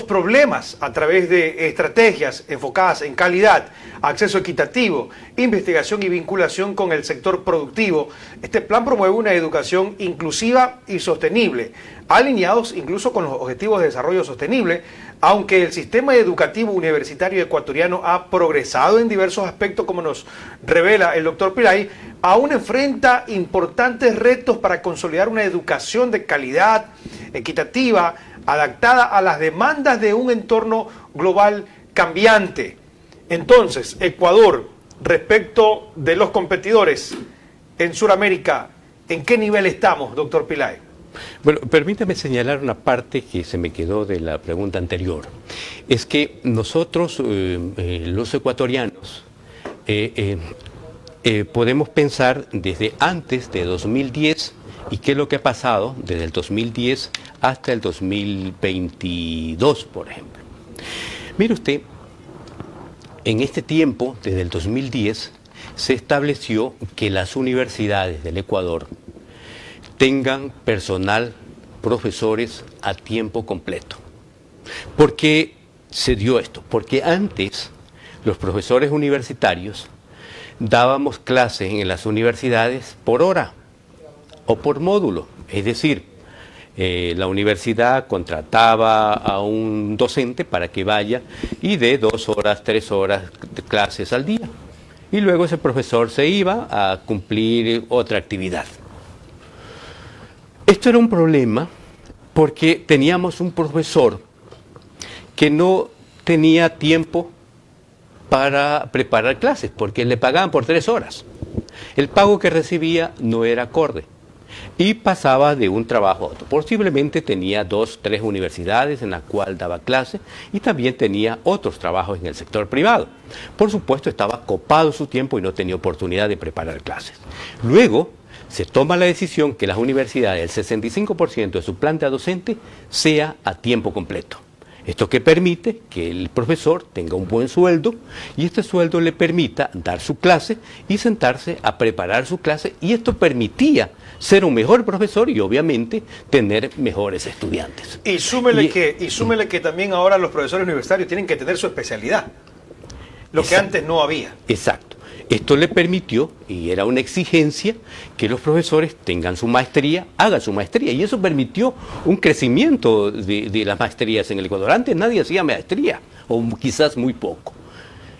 problemas a través de estrategias enfocadas en calidad, acceso equitativo, investigación y vinculación con el sector productivo. Este plan promueve una educación inclusiva y sostenible, alineados incluso con los objetivos de desarrollo sostenible. Aunque el sistema educativo universitario ecuatoriano ha progresado en diversos aspectos, como nos revela el doctor Pillay, aún enfrenta importantes retos para consolidar una educación de calidad, equitativa, adaptada a las demandas de un entorno global cambiante. Entonces, Ecuador, respecto de los competidores en Sudamérica, ¿en qué nivel estamos, doctor Pillay? Bueno, permítame señalar una parte que se me quedó de la pregunta anterior. Es que nosotros, los ecuatorianos, podemos pensar desde antes de 2010 y qué es lo que ha pasado desde el 2010 hasta el 2022, por ejemplo. Mire usted, en este tiempo, desde el 2010, se estableció que las universidades del Ecuador tengan personal, profesores a tiempo completo. ¿Por qué se dio esto? Porque antes los profesores universitarios dábamos clases en las universidades por hora o por módulo, es decir, la universidad contrataba a un docente para que vaya y dé 2 horas, 3 horas de clases al día, y luego ese profesor se iba a cumplir otra actividad. Esto era un problema porque teníamos un profesor que no tenía tiempo para preparar clases, porque le pagaban por 3 horas. El pago que recibía no era acorde y pasaba de un trabajo a otro. Posiblemente tenía 2, 3 universidades en las cuales daba clases y también tenía otros trabajos en el sector privado. Por supuesto, estaba copado su tiempo y no tenía oportunidad de preparar clases. Luego se toma la decisión que las universidades, el 65% de su planta docente sea a tiempo completo. Esto que permite que el profesor tenga un buen sueldo y este sueldo le permita dar su clase y sentarse a preparar su clase, y esto permitía ser un mejor profesor y obviamente tener mejores estudiantes. Y súmele que también ahora los profesores universitarios tienen que tener su especialidad, lo que antes no había. Exacto. Esto le permitió, y era una exigencia, que los profesores tengan su maestría, hagan su maestría, y eso permitió un crecimiento de las maestrías en el Ecuador. Antes nadie hacía maestría, o quizás muy poco.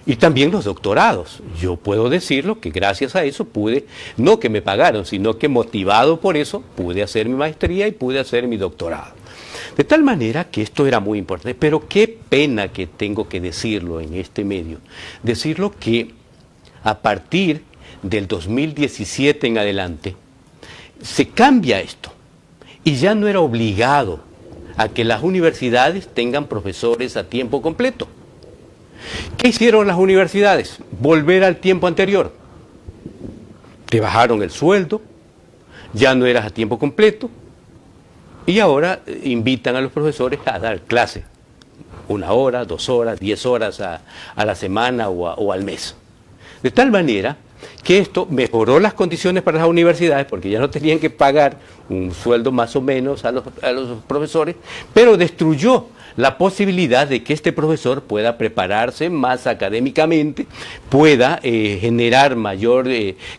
Y también los doctorados. Yo puedo decirlo que gracias a eso pude, no que me pagaron, sino que motivado por eso, pude hacer mi maestría y pude hacer mi doctorado. De tal manera que esto era muy importante, pero qué pena que tengo que decirlo en este medio, decirlo que a partir del 2017 en adelante, se cambia esto y ya no era obligado a que las universidades tengan profesores a tiempo completo. ¿Qué hicieron las universidades? Volver al tiempo anterior. Te bajaron el sueldo, ya no eras a tiempo completo y ahora invitan a los profesores a dar clase 1 hora, 2 horas, 10 horas a la semana o al mes. De tal manera que esto mejoró las condiciones para las universidades, porque ya no tenían que pagar un sueldo más o menos a los profesores, pero destruyó la posibilidad de que este profesor pueda prepararse más académicamente, pueda generar mayor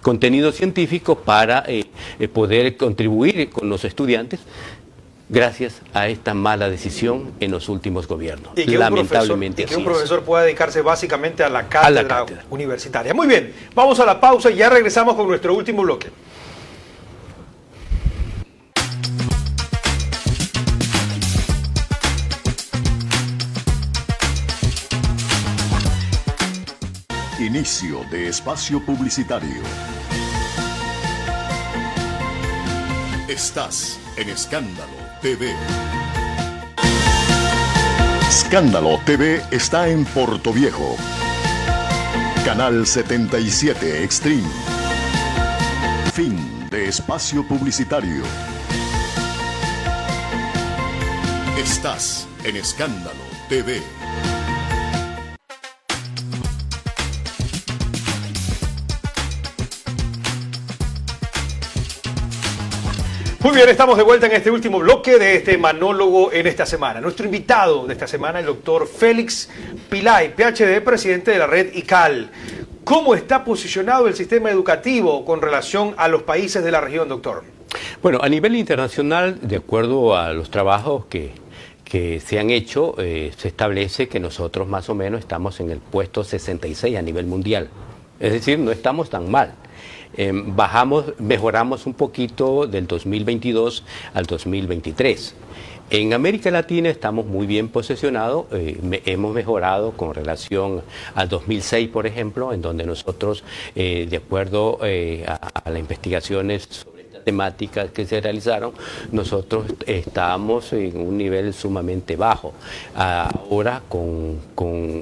contenido científico para poder contribuir con los estudiantes, gracias a esta mala decisión en los últimos gobiernos. Y que lamentablemente un profesor pueda dedicarse básicamente a la cátedra universitaria. Muy bien, vamos a la pausa y ya regresamos con nuestro último bloque. Inicio de espacio publicitario. Estás en Escándalo TV. Escándalo TV está en Portoviejo. Canal 77 Extreme. Fin de espacio publicitario. Estás en Escándalo TV. Muy bien, estamos de vuelta en este último bloque de este Manólogo en esta semana. Nuestro invitado de esta semana, el doctor Félix Pilay, PhD, presidente de la red ICAL. ¿Cómo está posicionado el sistema educativo con relación a los países de la región, doctor? Bueno, a nivel internacional, de acuerdo a los trabajos que se han hecho, se establece que nosotros más o menos estamos en el puesto 66 a nivel mundial. Es decir, no estamos tan mal. Mejoramos un poquito del 2022 al 2023. En América Latina estamos muy bien posicionados, hemos mejorado con relación al 2006, por ejemplo, en donde nosotros, de acuerdo a las investigaciones sobre estas temáticas que se realizaron, nosotros estábamos en un nivel sumamente bajo. Ahora,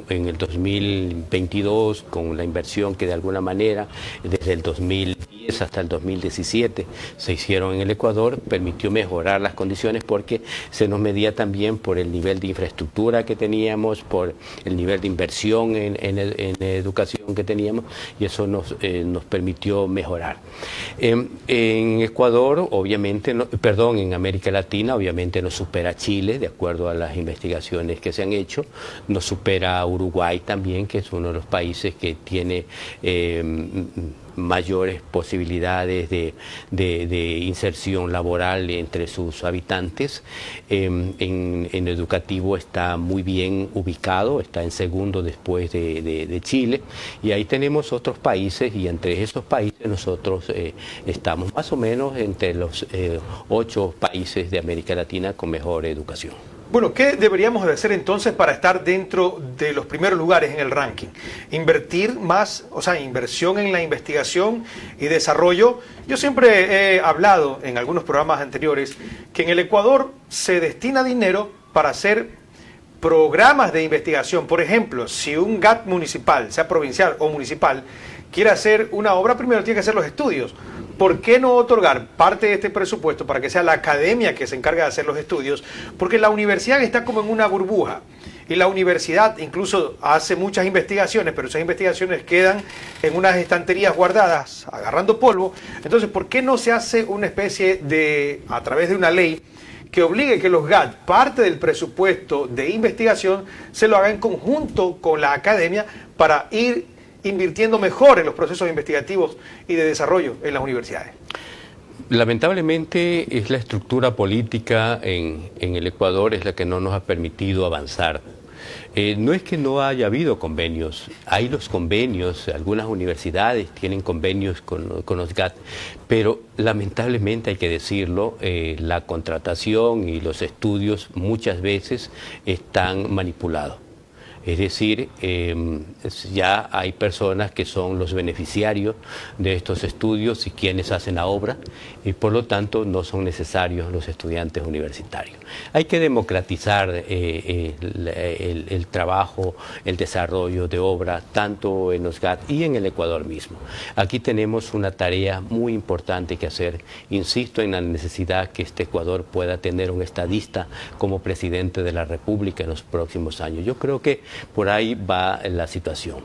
en el 2022, con la inversión que de alguna manera, desde el 2010 hasta el 2017 se hicieron en el Ecuador, permitió mejorar las condiciones porque se nos medía también por el nivel de infraestructura que teníamos, por el nivel de inversión en educación que teníamos, y eso nos permitió mejorar. En Ecuador, obviamente, en América Latina, obviamente nos supera Chile, de acuerdo a las investigaciones que se han hecho, nos supera Uruguay también, que es uno de los países que tiene mayores posibilidades de inserción laboral entre sus habitantes. En educativo está muy bien ubicado, está en segundo después de Chile, y ahí tenemos otros países, y entre esos países nosotros estamos más o menos entre los 8 países de América Latina con mejor educación. Bueno, ¿qué deberíamos de hacer entonces para estar dentro de los primeros lugares en el ranking? Invertir más, o sea, inversión en la investigación y desarrollo. Yo siempre he hablado en algunos programas anteriores que en el Ecuador se destina dinero para hacer programas de investigación. Por ejemplo, si un GAT municipal, sea provincial o municipal, quiere hacer una obra, primero tiene que hacer los estudios. ¿Por qué no otorgar parte de este presupuesto para que sea la academia que se encargue de hacer los estudios? Porque la universidad está como en una burbuja. Y la universidad incluso hace muchas investigaciones, pero esas investigaciones quedan en unas estanterías guardadas, agarrando polvo. Entonces, ¿por qué no se hace una especie de, a través de una ley, que obligue que los GAT, parte del presupuesto de investigación, se lo hagan en conjunto con la academia para ir invirtiendo mejor en los procesos investigativos y de desarrollo en las universidades? Lamentablemente es la estructura política en el Ecuador es la que no nos ha permitido avanzar. No es que no haya habido convenios, hay los convenios, algunas universidades tienen convenios con los GAT, pero lamentablemente hay que decirlo, la contratación y los estudios muchas veces están manipulados. Es decir, ya hay personas que son los beneficiarios de estos estudios y quienes hacen la obra, y por lo tanto no son necesarios los estudiantes universitarios. Hay que democratizar el trabajo, el desarrollo de obra, tanto en los GAT y en el Ecuador mismo. Aquí tenemos una tarea muy importante que hacer. Insisto en la necesidad que este Ecuador pueda tener un estadista como presidente de la República en los próximos años. Yo creo que por ahí va la situación.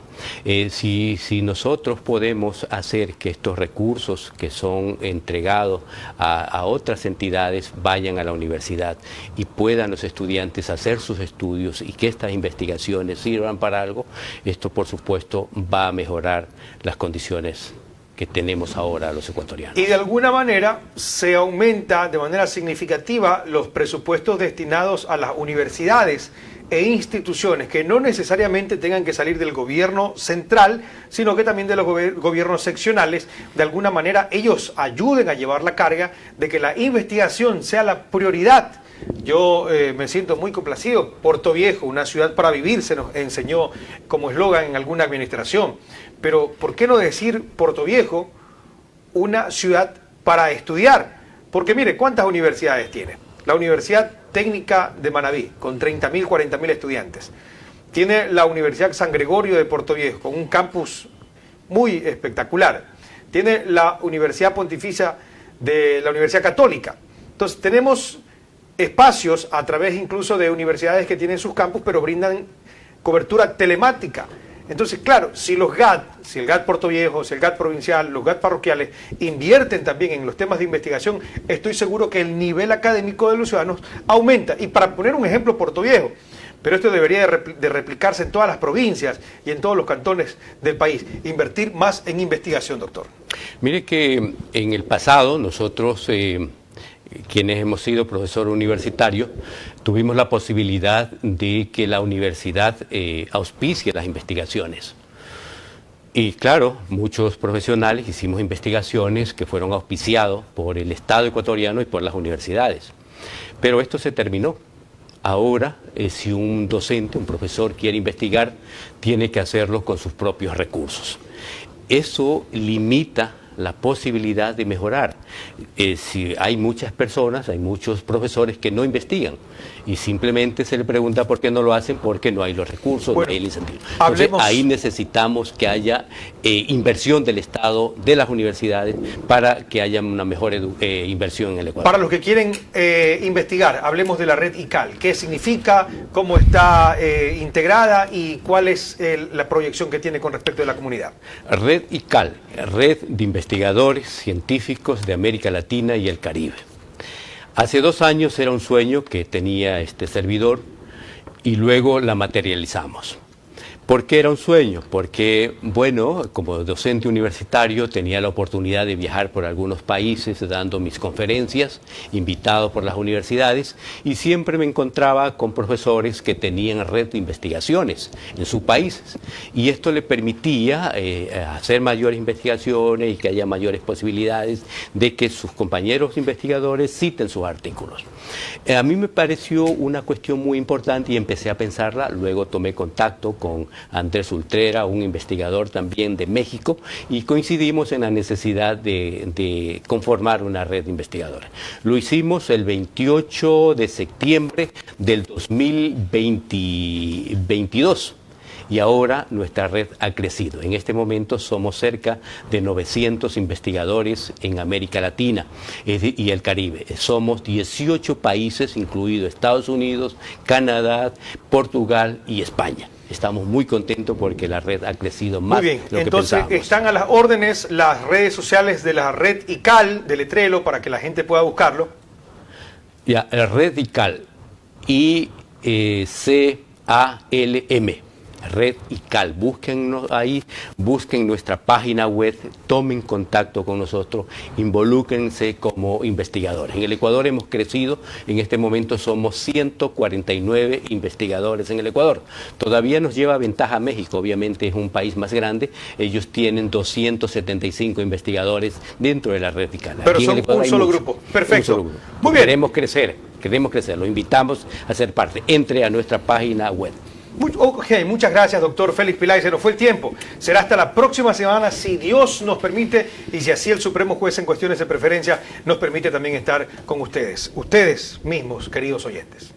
Si nosotros podemos hacer que estos recursos que son entregados a otras entidades vayan a la universidad y puedan los estudiantes hacer sus estudios y que estas investigaciones sirvan para algo, esto por supuesto va a mejorar las condiciones que tenemos ahora los ecuatorianos. Y de alguna manera se aumenta de manera significativa los presupuestos destinados a las universidades e instituciones que no necesariamente tengan que salir del gobierno central, sino que también de los gobiernos seccionales. De alguna manera ellos ayuden a llevar la carga de que la investigación sea la prioridad. Yo me siento muy complacido. Puerto Viejo, una ciudad para vivir, se nos enseñó como eslogan en alguna administración. Pero ¿por qué no decir Puerto Viejo una ciudad para estudiar? Porque mire, ¿cuántas universidades tiene? La Universidad Técnica de Manabí, con 30.000, 40.000 estudiantes. Tiene la Universidad San Gregorio de Puerto Viejo, con un campus muy espectacular. Tiene la Universidad Pontificia de la Universidad Católica. Entonces tenemos espacios a través incluso de universidades que tienen sus campus, pero brindan cobertura telemática. Entonces, claro, si los GAT, si el GAT Puerto Viejo, si el GAT provincial, los GAT parroquiales invierten también en los temas de investigación, estoy seguro que el nivel académico de los ciudadanos aumenta. Y para poner un ejemplo, Puerto Viejo, pero esto debería de replicarse en todas las provincias y en todos los cantones del país, invertir más en investigación, doctor. Mire que en el pasado nosotros, quienes hemos sido profesor universitario, tuvimos la posibilidad de que la universidad auspicie las investigaciones. Y claro, muchos profesionales hicimos investigaciones que fueron auspiciados por el Estado ecuatoriano y por las universidades. Pero esto se terminó. Ahora, si un docente, un profesor quiere investigar, tiene que hacerlo con sus propios recursos. Eso limita la posibilidad de mejorar. Si hay muchas personas, hay muchos profesores que no investigan y simplemente se le pregunta por qué no lo hacen, porque no hay los recursos, bueno, no hay el incentivo. Entonces, ahí necesitamos que haya inversión del Estado, de las universidades, para que haya una mejor inversión en el Ecuador. Para los que quieren investigar, hablemos de la red ICAL. ¿Qué significa? ¿Cómo está integrada? ¿Y cuál es la proyección que tiene con respecto a la comunidad? Red ICAL, Red de Investigadores Científicos de América Latina y el Caribe. Hace 2 años era un sueño que tenía este servidor y luego la materializamos. ¿Por qué era un sueño? Porque, bueno, como docente universitario tenía la oportunidad de viajar por algunos países dando mis conferencias, invitado por las universidades, y siempre me encontraba con profesores que tenían red de investigaciones en sus países. Y esto le permitía hacer mayores investigaciones y que haya mayores posibilidades de que sus compañeros investigadores citen sus artículos. A mí me pareció una cuestión muy importante y empecé a pensarla. Luego tomé contacto con Andrés Ultrera, un investigador también de México, y coincidimos en la necesidad de conformar una red investigadora. Lo hicimos el 28 de septiembre del 2022. Y ahora nuestra red ha crecido. En este momento somos cerca de 900 investigadores en América Latina y el Caribe. Somos 18 países, incluidos Estados Unidos, Canadá, Portugal y España. Estamos muy contentos porque la red ha crecido más de lo que pensábamos. Entonces están a las órdenes las redes sociales de la red ICAL de Letrelo para que la gente pueda buscarlo. Ya, la red ICAL, I-C-A-L-M. Red ICAL, búsquennos ahí, busquen nuestra página web, tomen contacto con nosotros, involúquense como investigadores. En el Ecuador hemos crecido, en este momento somos 149 investigadores en el Ecuador. Todavía nos lleva ventaja México, obviamente es un país más grande, ellos tienen 275 investigadores dentro de la red ICAL. Pero son un solo grupo, perfecto. Un solo grupo. Muy bien. Queremos crecer, lo invitamos a ser parte, entre a nuestra página web. Muchas gracias, doctor Félix Peláez. Se nos fue el tiempo. Será hasta la próxima semana, si Dios nos permite y si así el Supremo Juez en cuestiones de preferencia nos permite también estar con ustedes mismos, queridos oyentes.